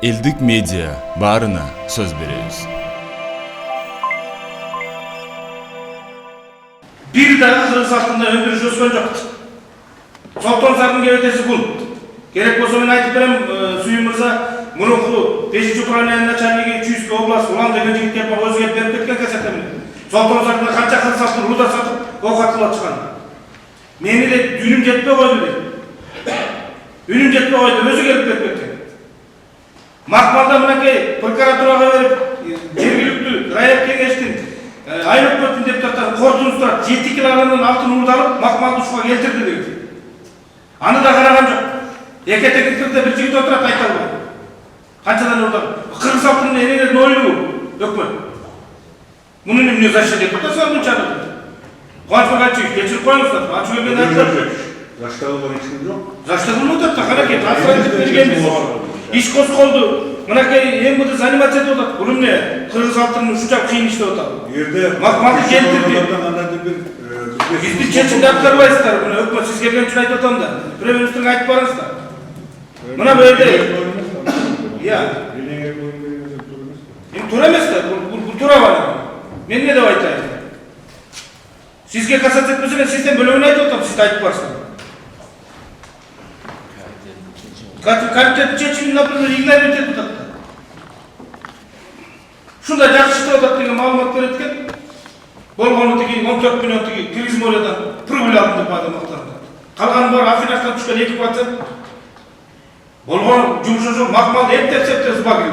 Элдик медиа баарына сөз беребиз. Бир дагы кыргыз алтында өндүрүш өскөн жок. Солтон Сардын кебетеси бул. Керек болсо мен айтып берем, Сүйүн мырза, мурунку 5-управление начальниги Чуйский область Улан деген жигитке өзгөртүп берип кеткен кесепте менен. Солтон Сардын канча кыргыз алтын руда сатып, оокат кылып чыккан. Мени эле үнүм жетпей койду дейт. Үнүм жетпей койду, өзү келип берип кеткен. Макмалда мынакей прокуратурага берип, жергиликтүү район кеңештин айрөкмөттүн депутаттары кордунуштар 7 килограммдан алтын урдалып, макмалды ушуга келтирди дейт. Аны да караган жок. Экетектерде бир жигит отурат айта албайм. Канчадан урдалып? Кыргыз алтынын энеңердин ойлуу өкмөт. Муну эмне защита депутаттар мынча. Конференция кечирип коюңуздар. Ачуу келген айтылат. Заштабылган эч ким жок. Заштабылып атат, канакей, трансфер бергенбиз. Иш козголду. Мынакей МВД заниматься этип атат. Бул эмне? Кыргыз алтынын ушунча кыйын иштеп атат. Жерде макмалды келтирди. Бизди чечимди аткарбайсыздар. Мына өкмөт сиз келген үчүн айтып атам да. Премьер-министрге айтып барыңыздар. Мына бул жерде туура эмес да, бул туура бала. Мен эмне деп айтайын? Сизге кассация этпесе, сизден бөлөгүн айтып атам, сиз айтып барсыз. Комитет чечимин, например, игнорировать этип атат. Шундай жакшы иштеп атат деген маалымат берет экен. Болгону тиги 14 миллион тиги Киргиз морядан прибыль алдым деп адам мактанды. Калганы бар аффинаждан түшкөн 2%. Болгон жумушу жок, макмалды эптеп сбагрил.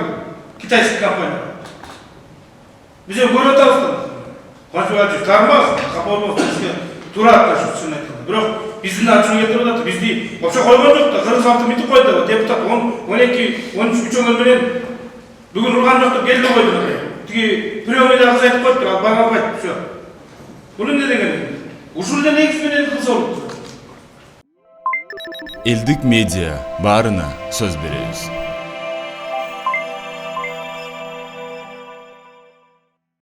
Китайский компания. Биз көрүп атабыз да. Консулатив тармак, капормо сизге туура атышып айтканда. Бирок биздин ачуу кетирип атат. Бизди вообще койгон жок да, кыргыз алтын митип койду. Депутат 12-13 менен бүгүн урган жок деп келди койду. Тиги приемныйда кыз айтып койду, бара албайт, всё. Бул эмне деген? Ушул эле негиз менен кыз болуп. Элдик медиа баарына сөз беребиз.